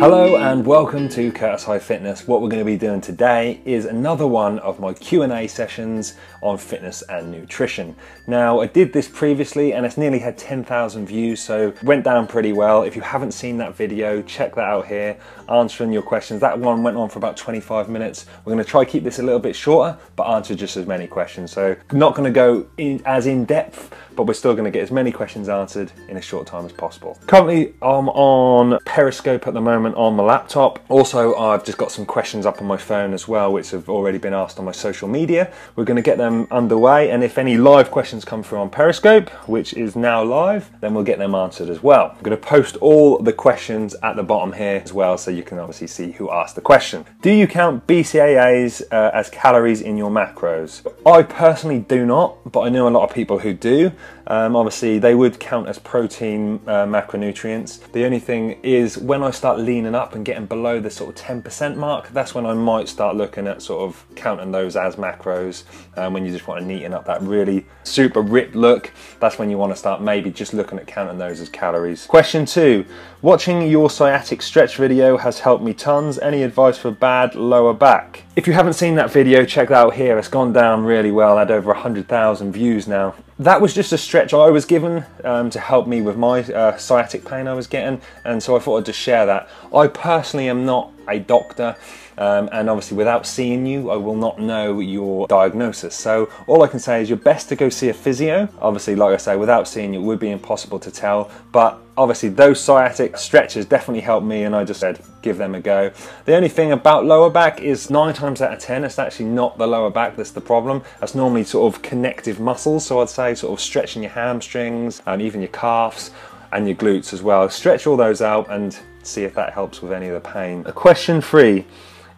Hello and welcome to Curtis High Fitness. What we're going to be doing today is another one of my Q&A sessions on fitness and nutrition. Now, I did this previously and it's nearly had 10,000 views, so it went down pretty well. If you haven't seen that video, check that out here, answering your questions. That one went on for about 25 minutes. We're going to try to keep this a little bit shorter, but answer just as many questions. So not going to go as in depth, but we're still going to get as many questions answered in a short time as possible. Currently, I'm on Periscope at the moment on my laptop. Also, I've just got some questions up on my phone as well, which have already been asked on my social media. We're going to get them underway, and if any live questions come through on Periscope, which is now live, then we'll get them answered as well. I'm going to post all the questions at the bottom here as well, so you can obviously see who asked the question. Do you count BCAAs as calories in your macros? I personally do not, but I know a lot of people who do. Obviously, they would count as protein macronutrients. The only thing is, when I start leaning up and getting below the sort of 10% mark, that's when I might start looking at sort of counting those as macros. When you just want to neaten up that really super ripped look, that's when you want to start maybe just looking at counting those as calories. Question 2. Watching your sciatic stretch video has helped me tons. Any advice for bad lower back? If you haven't seen that video, check that out here. It's gone down really well, had over 100,000 views now. That was just a stretch I was given to help me with my sciatic pain I was getting, and so I thought I'd just share that. I personally am not a doctor, and obviously without seeing you, I will not know your diagnosis. So all I can say is you're best to go see a physio. Obviously, like I say, without seeing you, it would be impossible to tell, but obviously those sciatic stretches definitely helped me, and I just said give them a go. The only thing about lower back is 9 times out of 10 it's actually not the lower back that's the problem. That's normally sort of connective muscles, so I'd say sort of stretching your hamstrings and even your calves and your glutes as well. Stretch all those out and see if that helps with any of the pain. Question 3.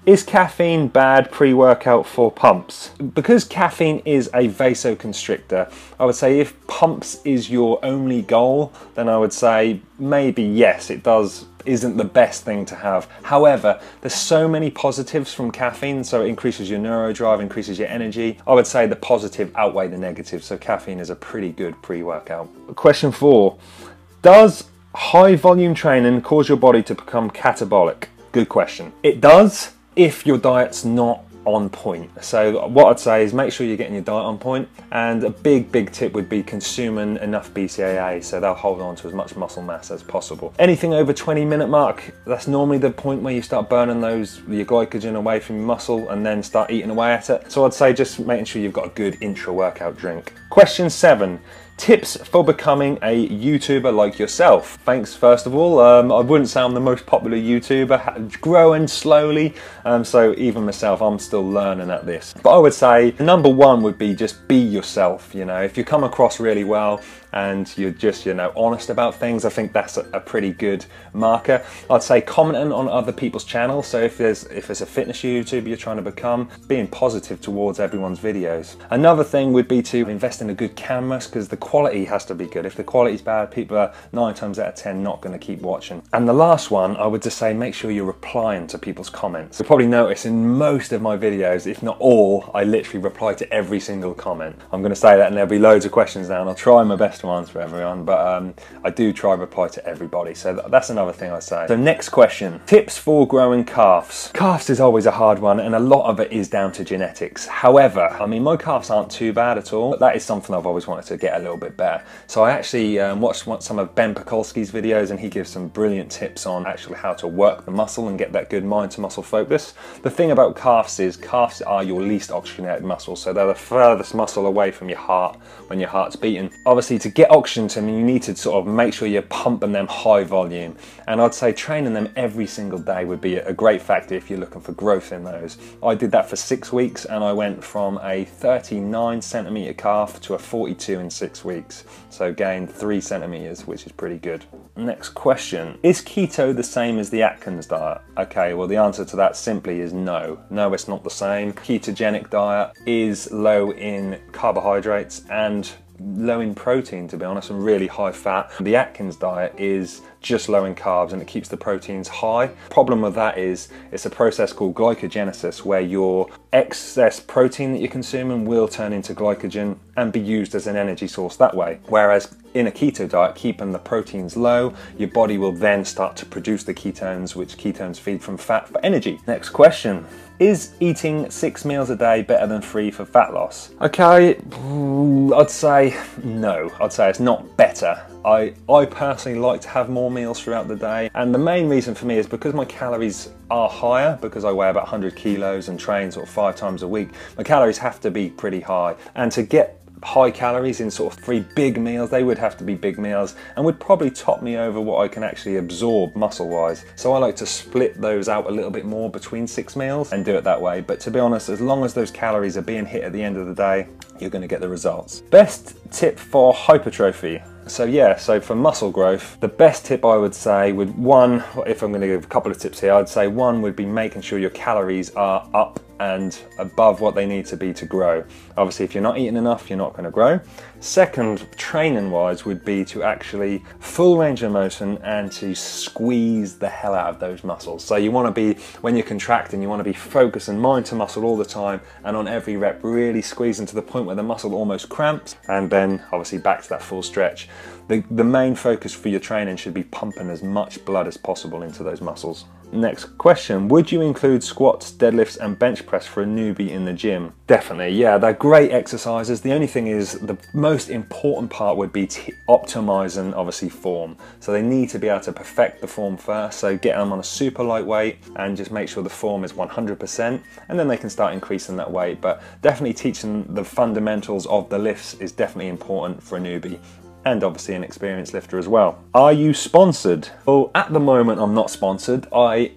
Is caffeine bad pre-workout for pumps? Because caffeine is a vasoconstrictor, I would say if pumps is your only goal, then I would say maybe yes, it isn't the best thing to have. However, there's so many positives from caffeine, so it increases your neurodrive, increases your energy. I would say the positive outweigh the negative, so caffeine is a pretty good pre-workout. Question 4. Does high volume training cause your body to become catabolic? Good question. It does, if your diet's not on point. So what I'd say is make sure you're getting your diet on point, and a big tip would be consuming enough BCAA so they'll hold on to as much muscle mass as possible. Anything over 20-minute mark, that's normally the point where you start burning your glycogen away from your muscle and then start eating away at it. So I'd say just making sure you've got a good intra-workout drink. Question 7. Tips for becoming a YouTuber like yourself. Thanks, first of all. I wouldn't say I'm the most popular YouTuber, growing slowly, so even myself, I'm still learning at this. But I would say number 1 would be just be yourself. You know, if you come across really well and you're just, you know, honest about things, I think that's a pretty good marker. I'd say commenting on other people's channels. So if there's a fitness YouTuber you're trying to become, being positive towards everyone's videos. Another thing would be to invest in a good camera, because the quality has to be good. If the quality's bad, people are 9 times out of 10 not going to keep watching. And the last one, I would just say make sure you're replying to people's comments. You'll probably notice in most of my videos, if not all, I literally reply to every single comment. I'm going to say that, and there'll be loads of questions now, and I'll try my best to answer everyone, but I do try to reply to everybody, so that's another thing I say. So next question, tips for growing calves. Calves is always a hard one, and a lot of it is down to genetics. However, I mean, my calves aren't too bad at all, but that is something I've always wanted to get a little bit better. So I actually watched some of Ben Pakulski's videos, and he gives some brilliant tips on actually how to work the muscle and get that good mind to muscle focus. The thing about calves is calves are your least oxygenated muscle, so they're the furthest muscle away from your heart when your heart's beating. Obviously, to get oxygen to them, you need to sort of make sure you're pumping them high volume, and I'd say training them every single day would be a great factor if you're looking for growth in those. I did that for 6 weeks, and I went from a 39 centimeter calf to a 42 in 6 weeks, so gained 3 centimeters, which is pretty good. Next question, is keto the same as the Atkins diet? Okay, well the answer to that simply is no. No, it's not the same. Ketogenic diet is low in carbohydrates and low in protein, to be honest, and really high fat. The Atkins diet is just low in carbs and it keeps the proteins high. Problem with that is it's a process called glycogenesis, where your excess protein that you're consuming will turn into glycogen and be used as an energy source that way. Whereas in a keto diet, keeping the proteins low, your body will then start to produce the ketones, which ketones feed from fat for energy. Next question. Is eating 6 meals a day better than 3 for fat loss? Okay, I'd say no. I'd say it's not better. I personally like to have more meals throughout the day, and the main reason for me is because my calories are higher, because I weigh about 100 kilos and train sort of 5 times a week. My calories have to be pretty high, and to get high calories in sort of 3 big meals, they would have to be big meals and would probably top me over what I can actually absorb muscle wise. So I like to split those out a little bit more between 6 meals and do it that way. But to be honest, as long as those calories are being hit at the end of the day, you're going to get the results. Best tip for hypertrophy. So for muscle growth, the best tip I would say would, one, if I'm going to give a couple of tips here, I'd say one would be making sure your calories are up and above what they need to be to grow. Obviously, if you're not eating enough, you're not going to grow. Second, training wise, would be to actually full range of motion and to squeeze the hell out of those muscles. So you want to be, when you're contracting, you want to be focusing mind to muscle all the time, and on every rep really squeezing to the point where the muscle almost cramps, and then obviously back to that full stretch. The main focus for your training should be pumping as much blood as possible into those muscles. Next question, would you include squats, deadlifts and bench press for a newbie in the gym? Definitely, yeah, they're great exercises. The only thing is the most important part would be optimizing obviously form. So they need to be able to perfect the form first, so get them on a super lightweight and just make sure the form is 100%, and then they can start increasing that weight. But definitely teaching the fundamentals of the lifts is definitely important for a newbie, and obviously an experienced lifter as well. Are you sponsored? Well, at the moment I'm not sponsored. I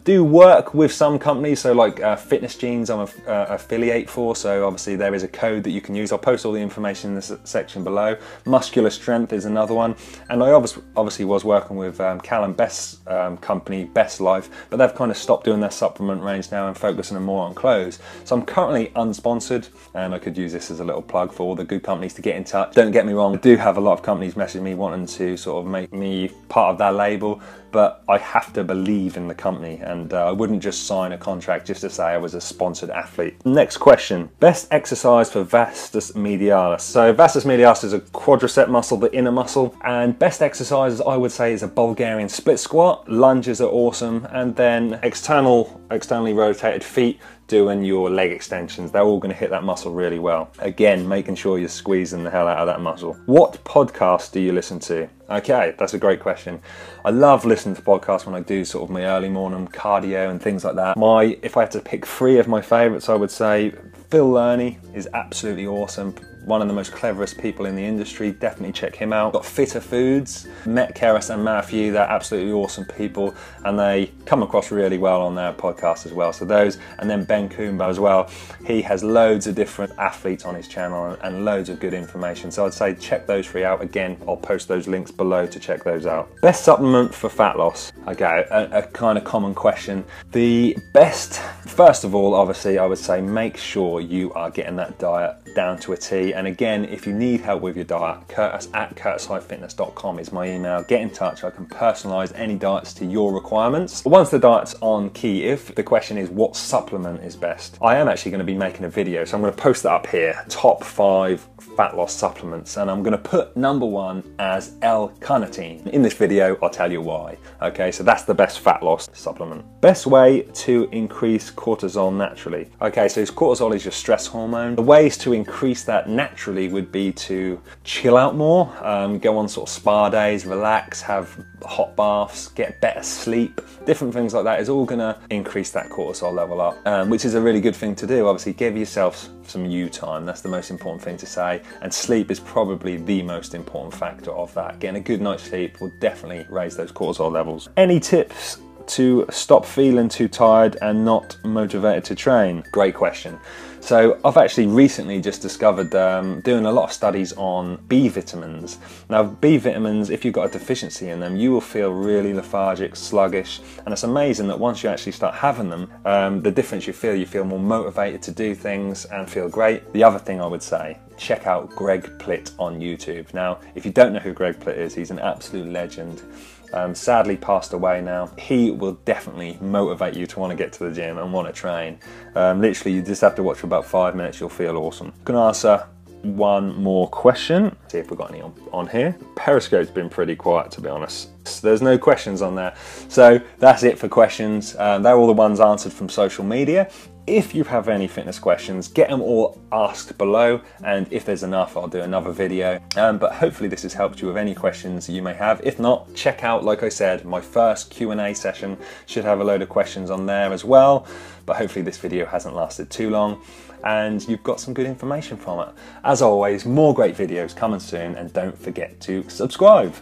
do work with some companies, so like Fitness Genes I'm an affiliate for, so obviously there is a code that you can use. I'll post all the information in the section below. Muscular Strength is another one, and I obviously was working with Callum Best's company, Best Life, but they've kind of stopped doing their supplement range now and focusing more on clothes. So I'm currently unsponsored, and I could use this as a little plug for all the good companies to get in touch. Don't get me wrong, I do have a lot of companies message me wanting to sort of make me part of their label, but I have to believe in the company, and I wouldn't just sign a contract just to say I was a sponsored athlete. Next question, best exercise for vastus medialis. So vastus medialis is a quadricep muscle, the inner muscle, and best exercises I would say is a Bulgarian split squat. Lunges are awesome, and then externally rotated feet, doing your leg extensions. They're all going to hit that muscle really well. Again, making sure you're squeezing the hell out of that muscle. What podcast do you listen to? Okay, that's a great question. I love listening to podcasts when I do sort of my early morning cardio and things like that. If I had to pick 3 of my favorites, I would say Phil Lerney is absolutely awesome. One of the most cleverest people in the industry, definitely check him out. Got Fitter Foods, Met Keras and Matthew, they're absolutely awesome people, and they come across really well on their podcast as well. So those, and then Ben Coombe as well. He has loads of different athletes on his channel and loads of good information. So I'd say check those 3 out. Again, I'll post those links below to check those out. Best supplement for fat loss. Okay, a kind of common question. The best, first of all, obviously, I would say make sure you are getting that diet down to a T. And again, if you need help with your diet, curtis@curtishighfitness.com is my email. Get in touch. I can personalize any diets to your requirements. Once the diet's on key, if the question is what supplement is best, I am actually going to be making a video, so I'm going to post that up here. Top 5 fat loss supplements, and I'm going to put number 1 as L-carnitine. In this video, I'll tell you why. Okay, so that's the best fat loss supplement. Best way to increase cortisol naturally. Okay, so cortisol is your stress hormone. The ways to increase that naturally would be to chill out more, go on sort of spa days, relax, have hot baths, get better sleep. Different things like that is all going to increase that cortisol level up, which is a really good thing to do. Obviously, give yourself some you time. That's the most important thing to say, and sleep is probably the most important factor of that. Getting a good night's sleep will definitely raise those cortisol levels. Any tips to stop feeling too tired and not motivated to train? Great question. So I've actually recently just discovered doing a lot of studies on B vitamins. Now B vitamins, if you've got a deficiency in them, you will feel really lethargic, sluggish, and it's amazing that once you actually start having them, the difference you feel more motivated to do things and feel great. The other thing I would say, check out Greg Plitt on YouTube. Now, if you don't know who Greg Plitt is, he's an absolute legend. Sadly passed away now. He will definitely motivate you to want to get to the gym and want to train. Literally, you just have to watch for about 5 minutes, you'll feel awesome. I'm gonna answer one more question. See if we've got any on here. Periscope's been pretty quiet, to be honest. There's no questions on there. So that's it for questions. They're all the ones answered from social media. If you have any fitness questions, get them all asked below, and if there's enough, I'll do another video. But hopefully this has helped you with any questions you may have. If not, check out, like I said, my first Q&A session. Should have a load of questions on there as well. But hopefully this video hasn't lasted too long and you've got some good information from it. As always, more great videos coming soon, and don't forget to subscribe.